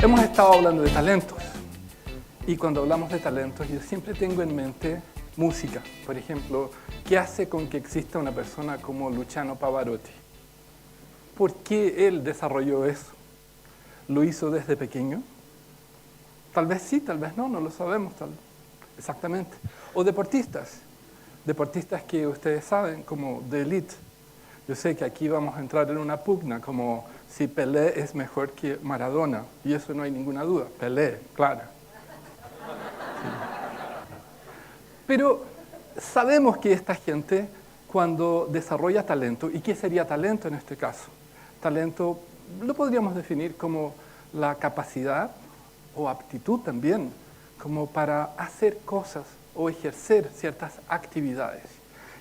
Hemos estado hablando de talentos y cuando hablamos de talentos yo siempre tengo en mente música. Por ejemplo, ¿qué hace con que exista una persona como Luciano Pavarotti? ¿Por qué él desarrolló eso? ¿Lo hizo desde pequeño? Tal vez sí, tal vez no, no lo sabemos exactamente. O deportistas que ustedes saben, como de élite. Yo sé que aquí vamos a entrar en una pugna, como si Pelé es mejor que Maradona, y eso no hay ninguna duda. Pelé, claro. Sí. Pero sabemos que esta gente, cuando desarrolla talento, ¿y qué sería talento en este caso? Talento lo podríamos definir como la capacidad o aptitud también, como para hacer cosas o ejercer ciertas actividades.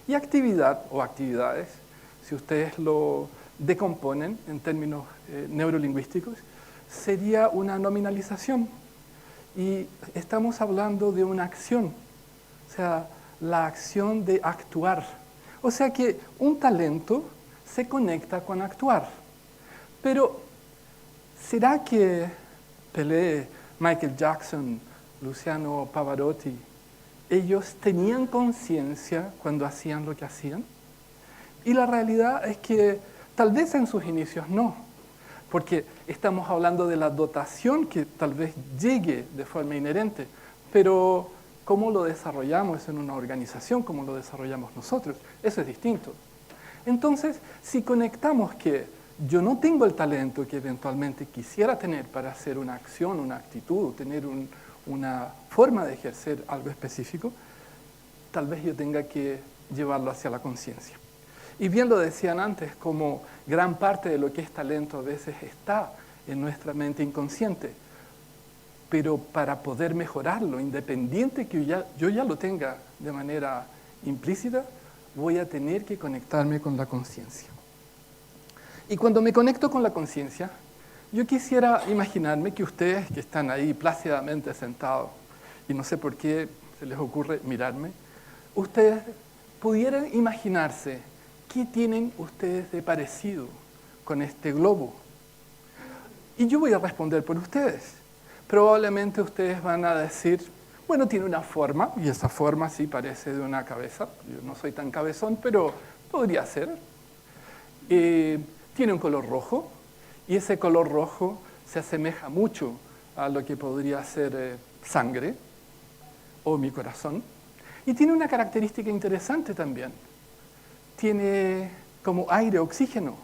Y actividad o actividades, si ustedes lo decomponen en términos neurolingüísticos, sería una nominalización. Y estamos hablando de una acción, o sea, la acción de actuar. O sea que un talento se conecta con actuar. Pero, ¿será que Pelé, Michael Jackson, Luciano Pavarotti, ellos tenían conciencia cuando hacían lo que hacían? Y la realidad es que tal vez en sus inicios no, porque estamos hablando de la dotación que tal vez llegue de forma inherente, pero cómo lo desarrollamos en una organización, cómo lo desarrollamos nosotros, eso es distinto. Entonces, si conectamos que yo no tengo el talento que eventualmente quisiera tener para hacer una acción, una actitud, tener una forma de ejercer algo específico, tal vez yo tenga que llevarlo hacia la conciencia. Y bien lo decían antes, como gran parte de lo que es talento a veces está en nuestra mente inconsciente, pero para poder mejorarlo, independiente que yo ya lo tenga de manera implícita, voy a tener que conectarme con la conciencia. Y cuando me conecto con la conciencia, yo quisiera imaginarme que ustedes que están ahí plácidamente sentados, y no sé por qué se les ocurre mirarme, ustedes pudieran imaginarse qué tienen ustedes de parecido con este globo. Y yo voy a responder por ustedes. Probablemente ustedes van a decir, bueno, tiene una forma, y esa forma sí parece de una cabeza. Yo no soy tan cabezón, pero podría ser. Tiene un color rojo, y ese color rojo se asemeja mucho a lo que podría ser sangre o mi corazón. Y tiene una característica interesante también. Tiene como aire, oxígeno.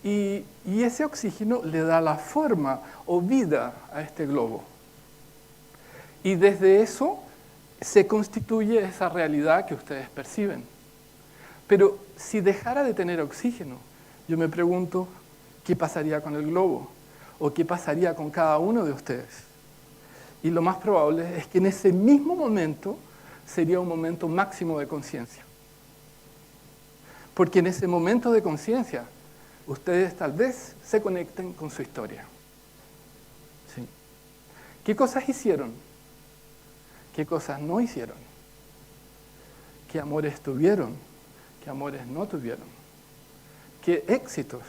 Y ese oxígeno le da la forma o vida a este globo. Y desde eso se constituye esa realidad que ustedes perciben. Pero si dejara de tener oxígeno, yo me pregunto, ¿qué pasaría con el globo? ¿O qué pasaría con cada uno de ustedes? Y lo más probable es que en ese mismo momento sería un momento máximo de conciencia. Porque en ese momento de conciencia, ustedes tal vez se conecten con su historia. ¿Sí? ¿Qué cosas hicieron? ¿Qué cosas no hicieron? ¿Qué amores tuvieron? ¿Qué amores no tuvieron? ¿Qué éxitos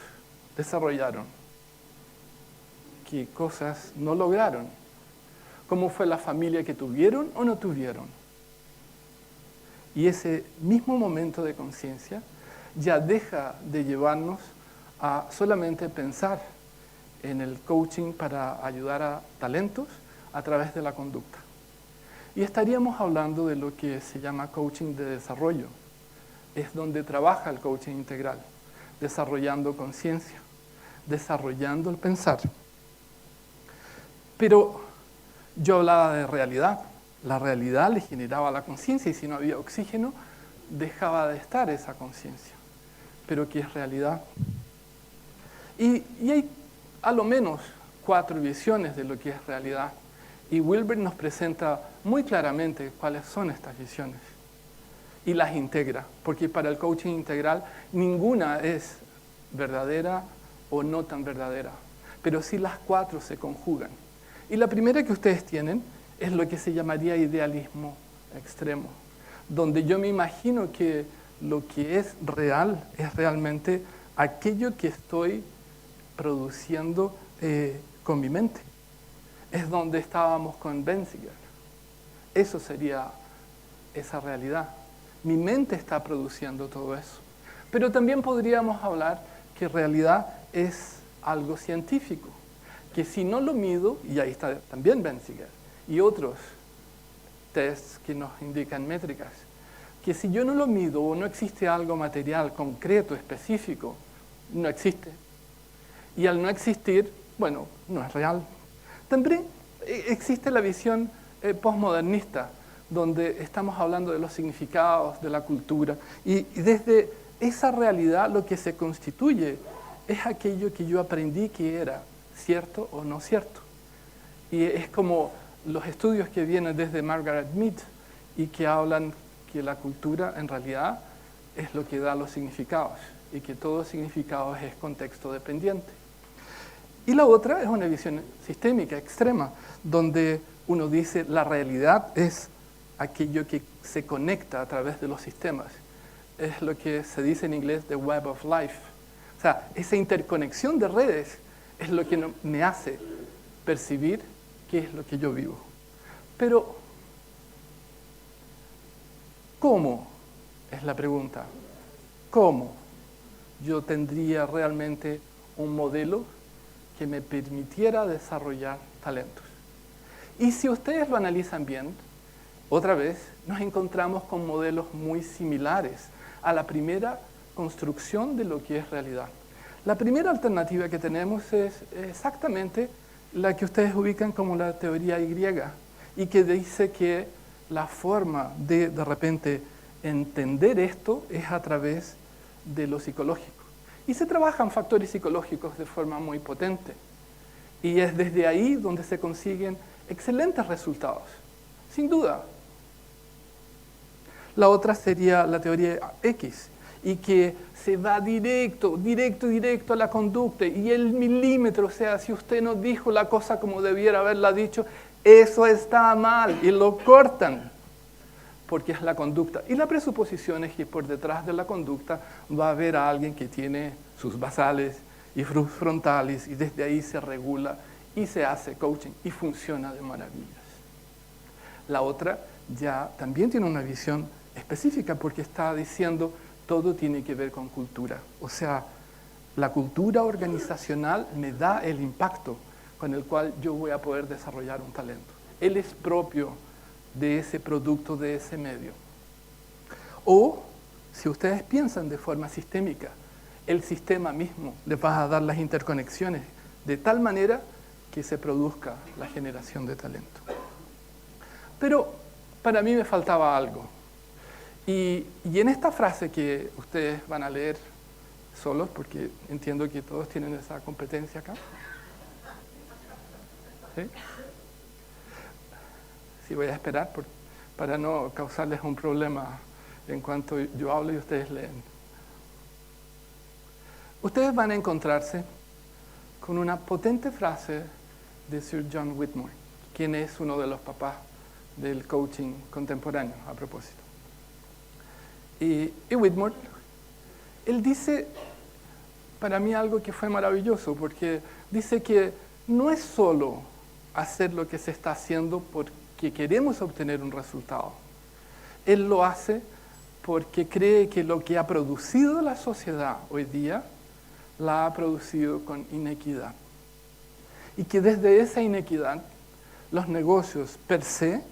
desarrollaron? ¿Qué cosas no lograron? ¿Cómo fue la familia que tuvieron o no tuvieron? Y ese mismo momento de conciencia ya deja de llevarnos a solamente pensar en el coaching para ayudar a talentos a través de la conducta. Y estaríamos hablando de lo que se llama coaching de desarrollo. Es donde trabaja el coaching integral, desarrollando conciencia, desarrollando el pensar. Pero yo hablaba de realidad. La realidad le generaba la conciencia y si no había oxígeno, dejaba de estar esa conciencia. Pero ¿qué es realidad? Y hay a lo menos 4 visiones de lo que es realidad. Y Wilber nos presenta muy claramente cuáles son estas visiones. Y las integra, porque para el coaching integral ninguna es verdadera o no tan verdadera. Pero sí las 4 se conjugan. Y la primera que ustedes tienen es lo que se llamaría idealismo extremo, donde yo me imagino que lo que es real es realmente aquello que estoy produciendo con mi mente. es donde estábamos con Benziger. Eso sería esa realidad. Mi mente está produciendo todo eso. Pero también podríamos hablar que realidad es algo científico, que si no lo mido, y ahí está también Benziger, y otros tests que nos indican métricas, que si yo no lo mido o no existe algo material, concreto, específico, no existe. Y al no existir, bueno, no es real. También existe la visión postmodernista, donde estamos hablando de los significados, de la cultura, y desde esa realidad lo que se constituye es aquello que yo aprendí que era cierto o no cierto. Y es como los estudios que vienen desde Margaret Mead y que hablan que la cultura en realidad es lo que da los significados y que todo significado es contexto dependiente. Y la otra es una visión sistémica, extrema, donde uno dice la realidad es aquello que se conecta a través de los sistemas. Es lo que se dice en inglés the web of life. O sea, esa interconexión de redes es lo que me hace percibir qué es lo que yo vivo. Pero, ¿cómo? Es la pregunta. ¿Cómo yo tendría realmente un modelo que me permitiera desarrollar talentos? Y si ustedes lo analizan bien, otra vez nos encontramos con modelos muy similares a la primera construcción de lo que es realidad. La primera alternativa que tenemos es exactamente la que ustedes ubican como la teoría Y, y que dice que la forma de repente entender esto es a través de lo psicológico. Y se trabajan factores psicológicos de forma muy potente. Y es desde ahí donde se consiguen excelentes resultados, sin duda. La otra sería la teoría X, y que se va directo a la conducta, y el milímetro, o sea, si usted no dijo la cosa como debiera haberla dicho, eso está mal, y lo cortan, porque es la conducta. Y la presuposición es que por detrás de la conducta va a haber a alguien que tiene sus basales y frontales, y desde ahí se regula y se hace coaching, y funciona de maravillas. La otra ya también tiene una visión específica, porque está diciendo todo tiene que ver con cultura. O sea, la cultura organizacional me da el impacto con el cual yo voy a poder desarrollar un talento. Él es propio de ese producto, de ese medio. O, si ustedes piensan de forma sistémica, el sistema mismo les va a dar las interconexiones de tal manera que se produzca la generación de talento. Pero para mí me faltaba algo. Y en esta frase que ustedes van a leer solos, porque entiendo que todos tienen esa competencia acá. ¿Sí? Sí, voy a esperar para no causarles un problema en cuanto yo hablo y ustedes leen. Ustedes van a encontrarse con una potente frase de Sir John Whitmore, quien es uno de los papás del coaching contemporáneo, a propósito. Y Whitmore, él dice, para mí algo que fue maravilloso, porque dice que no es solo hacer lo que se está haciendo porque queremos obtener un resultado. Él lo hace porque cree que lo que ha producido la sociedad hoy día, la ha producido con inequidad. Y que desde esa inequidad, los negocios per se,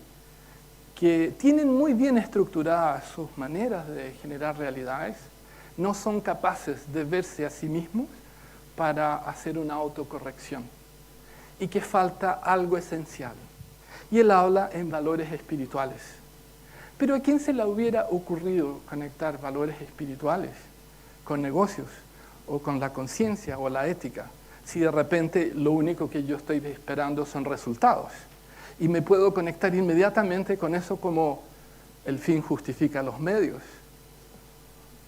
que tienen muy bien estructuradas sus maneras de generar realidades, no son capaces de verse a sí mismos para hacer una autocorrección. Y que falta algo esencial. Y él habla en valores espirituales. Pero ¿a quién se le hubiera ocurrido conectar valores espirituales con negocios, o con la conciencia, o la ética, si de repente lo único que yo estoy esperando son resultados? Y me puedo conectar inmediatamente con eso como el fin justifica los medios.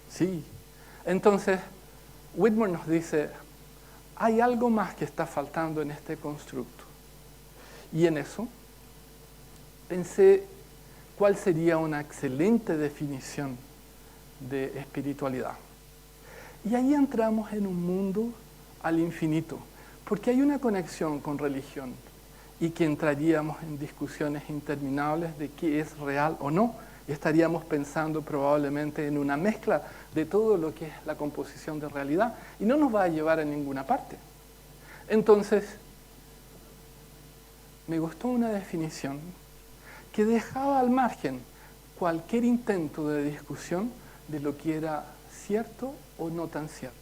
Sí. Entonces, Whitmore nos dice, hay algo más que está faltando en este constructo. Y en eso pensé cuál sería una excelente definición de espiritualidad. Y ahí entramos en un mundo al infinito, porque hay una conexión con religión. y que entraríamos en discusiones interminables de qué es real o no. Y estaríamos pensando probablemente en una mezcla de todo lo que es la composición de realidad y no nos va a llevar a ninguna parte. Entonces, me gustó una definición que dejaba al margen cualquier intento de discusión de lo que era cierto o no tan cierto.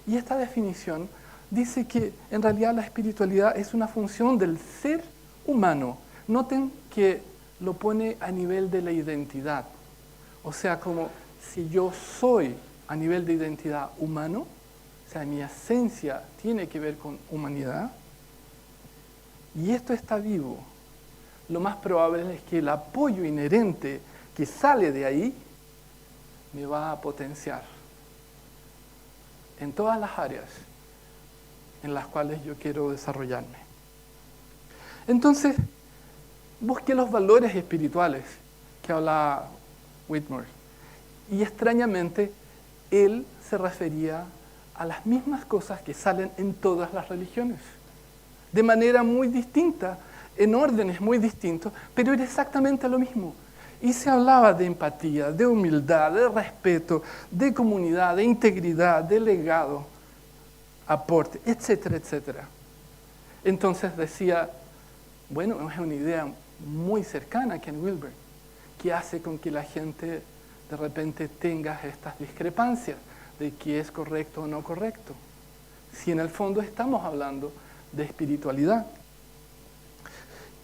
Y esta definición dice que en realidad la espiritualidad es una función del ser humano. Noten que lo pone a nivel de la identidad. O sea, como si yo soy a nivel de identidad humano, o sea, mi esencia tiene que ver con humanidad, y esto está vivo, lo más probable es que el apoyo inherente que sale de ahí me va a potenciar en todas las áreas en las cuales yo quiero desarrollarme. Entonces, busqué los valores espirituales que habla Whitmore. Y extrañamente, él se refería a las mismas cosas que salen en todas las religiones, de manera muy distinta, en órdenes muy distintos, pero era exactamente lo mismo. Y se hablaba de empatía, de humildad, de respeto, de comunidad, de integridad, de legado, aporte, etcétera, etcétera. Entonces decía, bueno, es una idea muy cercana a Ken Wilber, que hace con que la gente de repente tenga estas discrepancias de qué es correcto o no correcto. Si en el fondo estamos hablando de espiritualidad.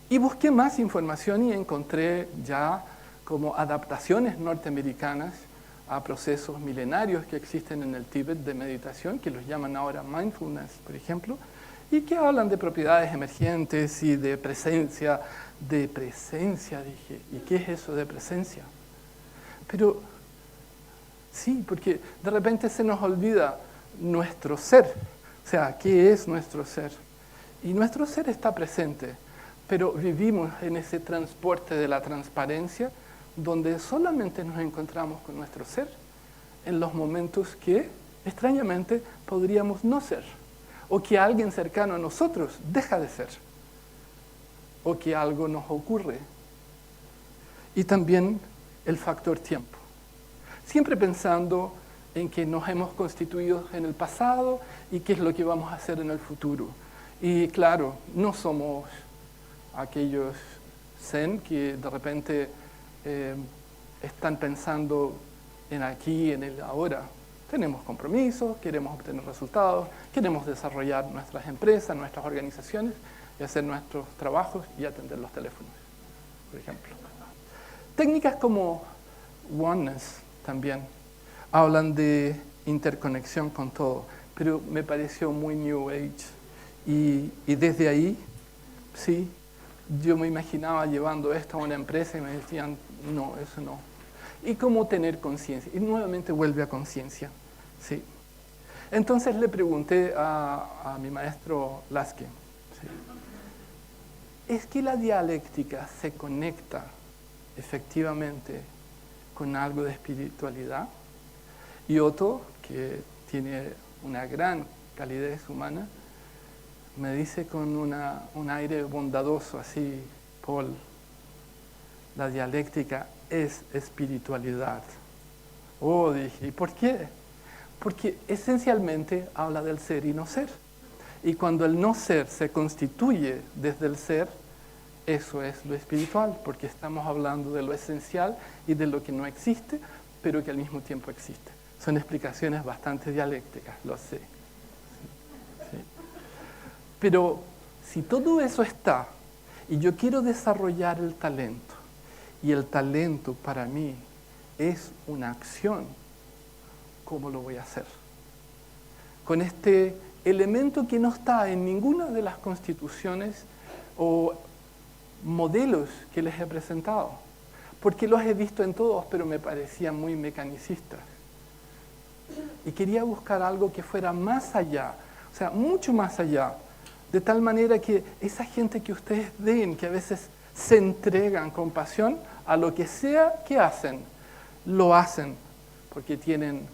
Y busqué más información y encontré ya como adaptaciones norteamericanas a procesos milenarios que existen en el Tíbet de meditación, que los llaman ahora mindfulness, por ejemplo, y que hablan de propiedades emergentes y de presencia. De presencia, dije. ¿Y qué es eso de presencia? Pero sí, porque de repente se nos olvida nuestro ser. O sea, ¿qué es nuestro ser? Y nuestro ser está presente, pero vivimos en ese transporte de la transparencia donde solamente nos encontramos con nuestro ser en los momentos que, extrañamente, podríamos no ser, o que alguien cercano a nosotros deja de ser, o que algo nos ocurre. Y también el factor tiempo. Siempre pensando en que nos hemos constituido en el pasado y qué es lo que vamos a hacer en el futuro. Y claro, no somos aquellos zen que de repente están pensando en aquí, en el ahora. Tenemos compromisos, queremos obtener resultados, queremos desarrollar nuestras empresas, nuestras organizaciones y hacer nuestros trabajos y atender los teléfonos, por ejemplo. Técnicas como oneness también hablan de interconexión con todo, pero me pareció muy New Age. Y desde ahí, sí, yo me imaginaba llevando esto a una empresa y me decían, no, eso no. Y cómo tener conciencia. Y nuevamente vuelve a conciencia. Sí. Entonces le pregunté a mi maestro Lasker, ¿sí? ¿Es que la dialéctica se conecta efectivamente con algo de espiritualidad? Y Otto, que tiene una gran calidez humana, me dice con un aire bondadoso, así, Paul, la dialéctica es espiritualidad. Oh, dije, ¿y por qué? Porque esencialmente habla del ser y no ser. Y cuando el no ser se constituye desde el ser, eso es lo espiritual, porque estamos hablando de lo esencial y de lo que no existe, pero que al mismo tiempo existe. Son explicaciones bastante dialécticas, lo sé. Sí. Pero si todo eso está, y yo quiero desarrollar el talento, y el talento para mí es una acción, ¿cómo lo voy a hacer? Con este elemento que no está en ninguna de las constituciones o modelos que les he presentado, porque los he visto en todos, pero me parecían muy mecanicistas. Y quería buscar algo que fuera más allá, o sea, mucho más allá, de tal manera que esa gente que ustedes ven, que a veces se entregan con pasión a lo que sea que hacen, lo hacen porque tienen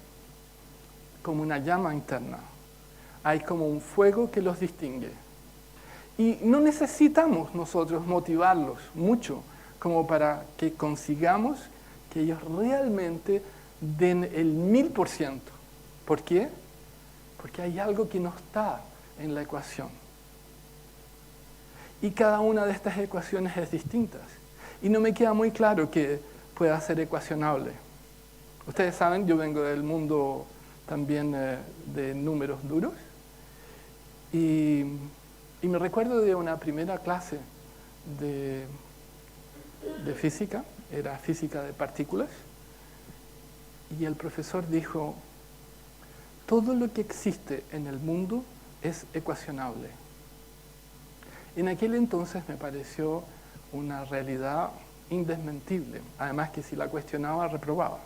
como una llama interna. Hay como un fuego que los distingue. Y no necesitamos nosotros motivarlos mucho como para que consigamos que ellos realmente den el 1000%. ¿Por qué? Porque hay algo que no está en la ecuación. Y cada una de estas ecuaciones es distinta. Y no me queda muy claro que pueda ser ecuacionable. Ustedes saben, yo vengo del mundo también de números duros. Y me recuerdo de una primera clase de física, era física de partículas, y el profesor dijo, todo lo que existe en el mundo es ecuacionable. En aquel entonces me pareció una realidad indesmentible, además que si la cuestionaba, reprobaba.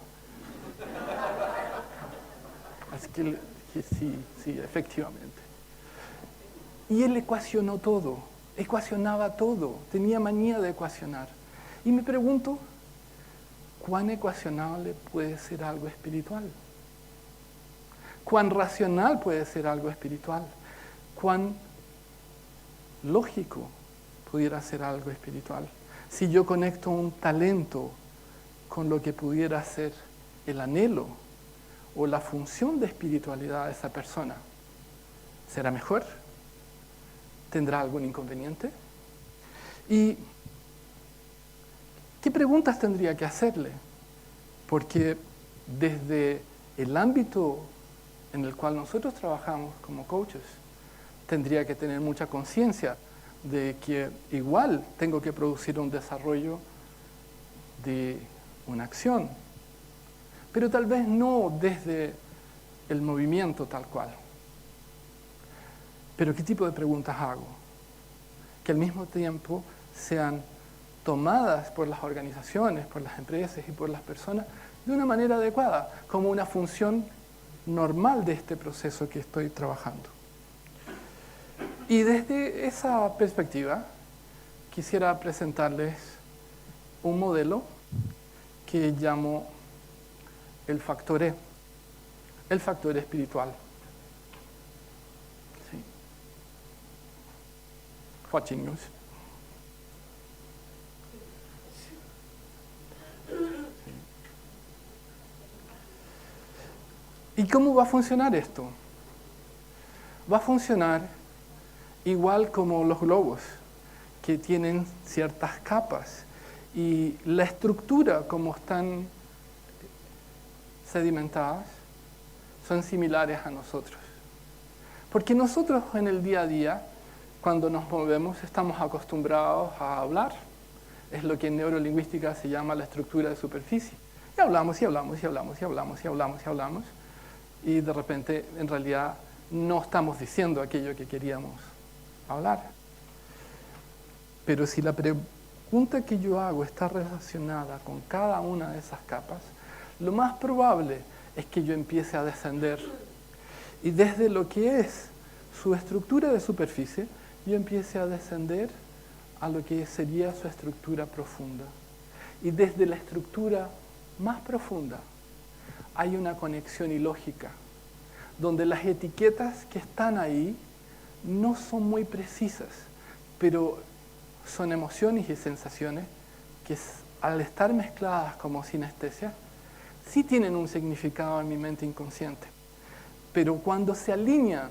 Así que sí, efectivamente. Y él ecuacionó todo, ecuacionaba todo, tenía manía de ecuacionar. Y me pregunto, ¿cuán ecuacionable puede ser algo espiritual? ¿Cuán racional puede ser algo espiritual? ¿Cuán lógico pudiera ser algo espiritual? Si yo conecto un talento con lo que pudiera ser el anhelo o la función de espiritualidad de esa persona, ¿será mejor? ¿Tendrá algún inconveniente? ¿Y qué preguntas tendría que hacerle? Porque desde el ámbito en el cual nosotros trabajamos como coaches, tendría que tener mucha conciencia de que igual tengo que producir un desarrollo de una acción, pero tal vez no desde el movimiento tal cual. Pero ¿qué tipo de preguntas hago? Que al mismo tiempo sean tomadas por las organizaciones, por las empresas y por las personas de una manera adecuada, como una función normal de este proceso que estoy trabajando. Y desde esa perspectiva, quisiera presentarles un modelo que llamo el factor E, el factor espiritual. Sí. Watching news. ¿Y cómo va a funcionar esto? Va a funcionar igual como los globos, que tienen ciertas capas. Y la estructura, como están sedimentadas, son similares a nosotros. Porque nosotros en el día a día, cuando nos movemos, estamos acostumbrados a hablar. Es lo que en neurolingüística se llama la estructura de superficie. Y hablamos, y hablamos, y hablamos, y hablamos, y hablamos, y hablamos. Y de repente, en realidad, no estamos diciendo aquello que queríamos hablar. Pero si la pregunta que yo hago está relacionada con cada una de esas capas, lo más probable es que yo empiece a descender. Y desde lo que es su estructura de superficie, yo empiece a descender a lo que sería su estructura profunda. Y desde la estructura más profunda hay una conexión ilógica, donde las etiquetas que están ahí no son muy precisas, pero son emociones y sensaciones que al estar mezcladas como sinestesia, sí tienen un significado en mi mente inconsciente. Pero cuando se alinean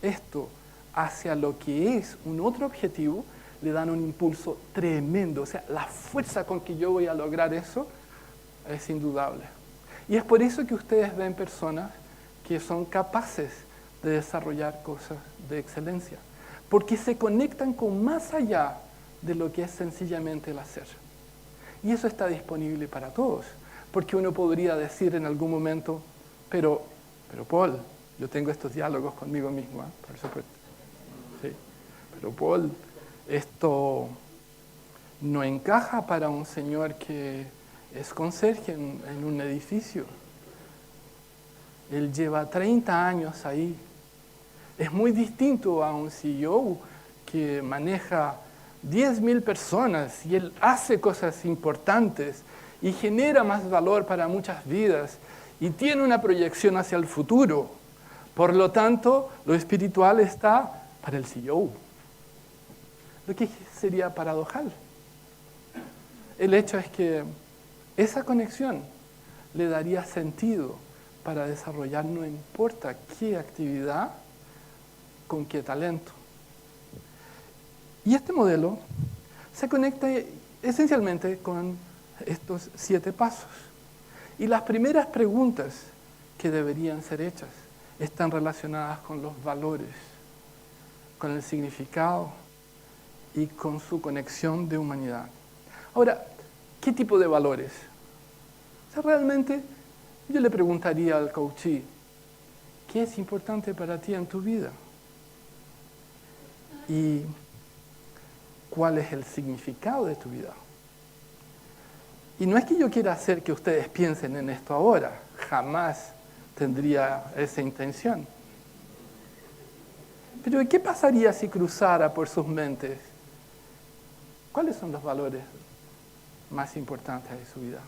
esto hacia lo que es un otro objetivo, le dan un impulso tremendo. O sea, la fuerza con que yo voy a lograr eso es indudable. Y es por eso que ustedes ven personas que son capaces de desarrollar cosas de excelencia, porque se conectan con más allá de lo que es sencillamente el hacer. Y eso está disponible para todos, porque uno podría decir en algún momento, pero Paul, yo tengo estos diálogos conmigo mismo, por supuesto. Sí. Pero Paul, esto no encaja para un señor que es conserje en un edificio. Él lleva 30 años ahí. Es muy distinto a un CEO que maneja 10.000 personas y él hace cosas importantes y genera más valor para muchas vidas y tiene una proyección hacia el futuro. Por lo tanto, lo espiritual está para el CEO. lo que sería paradojal. El hecho es que esa conexión le daría sentido para desarrollar no importa qué actividad, con qué talento. Y este modelo se conecta esencialmente con estos 7 pasos. Y las primeras preguntas que deberían ser hechas están relacionadas con los valores, con el significado y con su conexión de humanidad. Ahora, ¿qué tipo de valores? O sea, realmente yo le preguntaría al coachee, ¿qué es importante para ti en tu vida? ¿Y cuál es el significado de tu vida? Y no es que yo quiera hacer que ustedes piensen en esto ahora, jamás tendría esa intención. Pero ¿qué pasaría si cruzara por sus mentes? ¿Cuáles son los valores más importantes de su vida?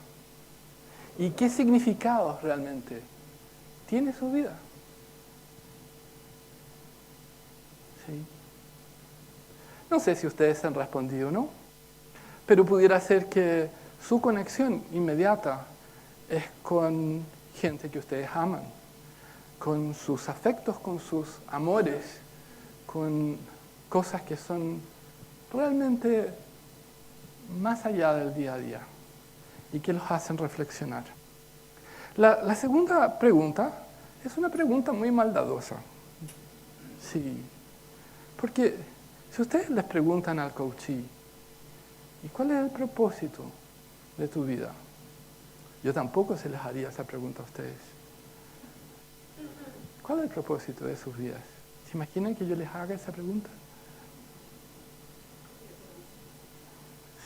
¿Y qué significados realmente tiene su vida? ¿Sí? No sé si ustedes han respondido o no, pero pudiera ser que su conexión inmediata es con gente que ustedes aman, con sus afectos, con sus amores, con cosas que son realmente más allá del día a día y que los hacen reflexionar. La segunda pregunta es una pregunta muy maldadosa. Sí, porque si ustedes les preguntan al coachee, ¿y cuál es el propósito de tu vida? Yo tampoco se les haría esa pregunta a ustedes. ¿Cuál es el propósito de sus vidas? ¿Se imaginan que yo les haga esa pregunta?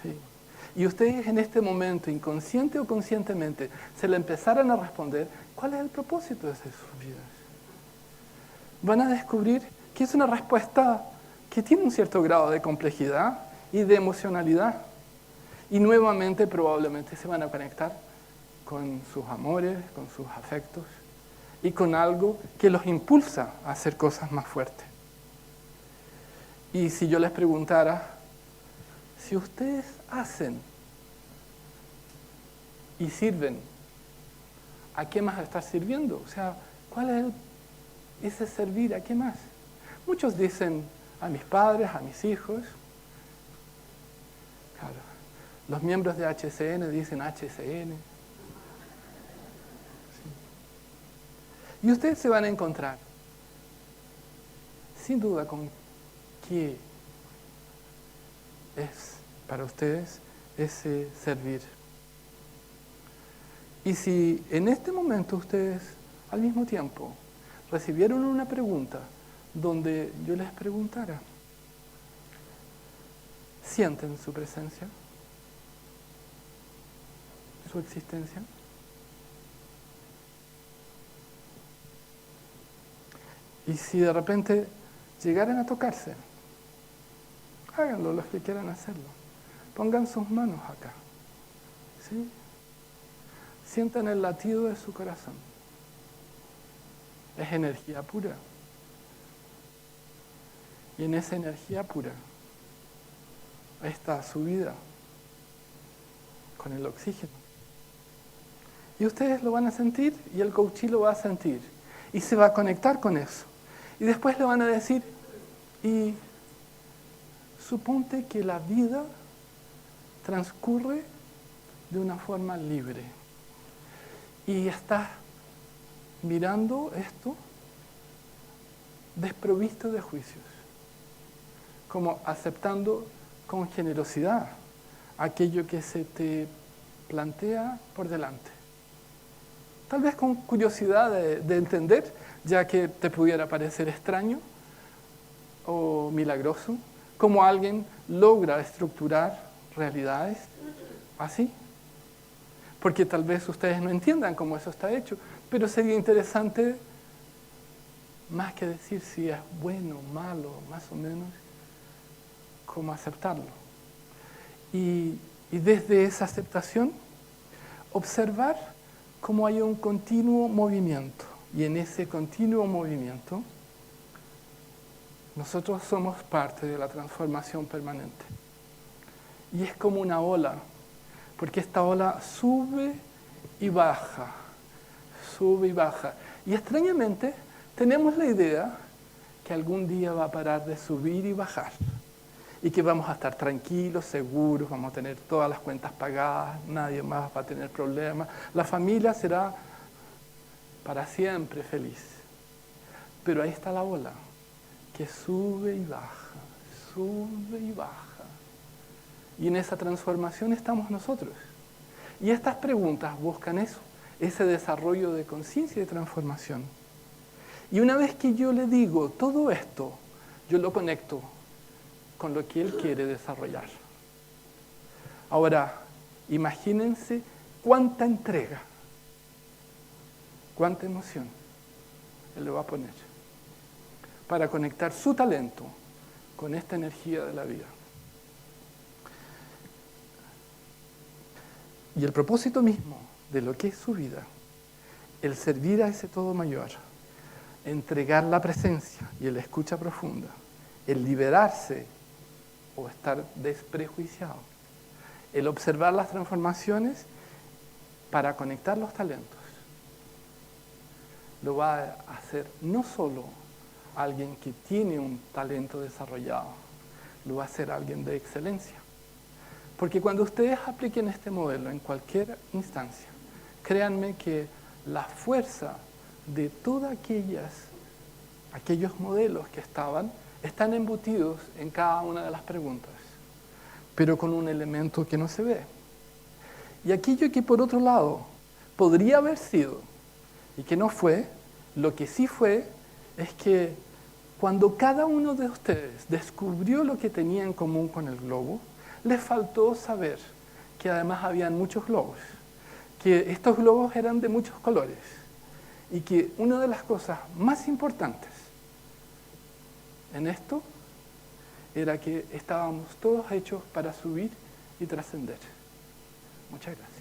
Sí. Y ustedes en este momento, inconsciente o conscientemente, se le empezaran a responder, ¿cuál es el propósito de sus vidas? Van a descubrir que es una respuesta que tiene un cierto grado de complejidad y de emocionalidad. Y nuevamente probablemente se van a conectar con sus amores, con sus afectos y con algo que los impulsa a hacer cosas más fuertes. Y si yo les preguntara, si ustedes hacen y sirven, ¿a qué más estás sirviendo? O sea, ¿cuál es ese servir? ¿A qué más? Muchos dicen a mis padres, a mis hijos. Claro, los miembros de HCN dicen HCN. Sí. Y ustedes se van a encontrar, sin duda, con qué es para ustedes ese servir. Y si en este momento ustedes, al mismo tiempo, recibieron una pregunta donde yo les preguntara, ¿sienten su presencia? ¿Su existencia? Y si de repente llegaran a tocarse, háganlo los que quieran hacerlo. Pongan sus manos acá. ¿Sí? Sientan el latido de su corazón. Es energía pura. Y en esa energía pura está su vida con el oxígeno. Y ustedes lo van a sentir y el coachee lo va a sentir. Y se va a conectar con eso. Y después le van a decir, y suponte que la vida transcurre de una forma libre. Y estás mirando esto desprovisto de juicios, como aceptando con generosidad aquello que se te plantea por delante. Tal vez con curiosidad de entender, ya que te pudiera parecer extraño o milagroso, cómo alguien logra estructurar realidades así. Porque tal vez ustedes no entiendan cómo eso está hecho, pero sería interesante, más que decir si es bueno, malo, más o menos, cómo aceptarlo. Y desde esa aceptación, observar cómo hay un continuo movimiento. Y en ese continuo movimiento, Nosotros somos parte de la transformación permanente. Y es como una ola, porque esta ola sube y baja, sube y baja. Y extrañamente tenemos la idea que algún día va a parar de subir y bajar. Y que vamos a estar tranquilos, seguros, vamos a tener todas las cuentas pagadas, nadie más va a tener problemas. La familia será para siempre feliz. Pero ahí está la ola, que sube y baja, sube y baja. Y en esa transformación estamos nosotros. Y estas preguntas buscan eso, ese desarrollo de conciencia y de transformación. Y una vez que yo le digo todo esto, yo lo conecto con lo que él quiere desarrollar. Ahora, imagínense cuánta entrega, cuánta emoción él le va a poner para conectar su talento con esta energía de la vida. Y el propósito mismo de lo que es su vida, el servir a ese todo mayor, entregar la presencia y el escucha profunda, el liberarse o estar desprejuiciado, el observar las transformaciones para conectar los talentos, lo va a hacer no solo alguien que tiene un talento desarrollado, lo va a hacer alguien de excelencia. Porque cuando ustedes apliquen este modelo en cualquier instancia, créanme que la fuerza de todos aquellos modelos que están embutidos en cada una de las preguntas, pero con un elemento que no se ve. Y aquello que por otro lado podría haber sido y que no fue, lo que sí fue es que cuando cada uno de ustedes descubrió lo que tenía en común con el globo, les faltó saber que además habían muchos globos, que estos globos eran de muchos colores y que una de las cosas más importantes en esto era que estábamos todos hechos para subir y trascender. Muchas gracias.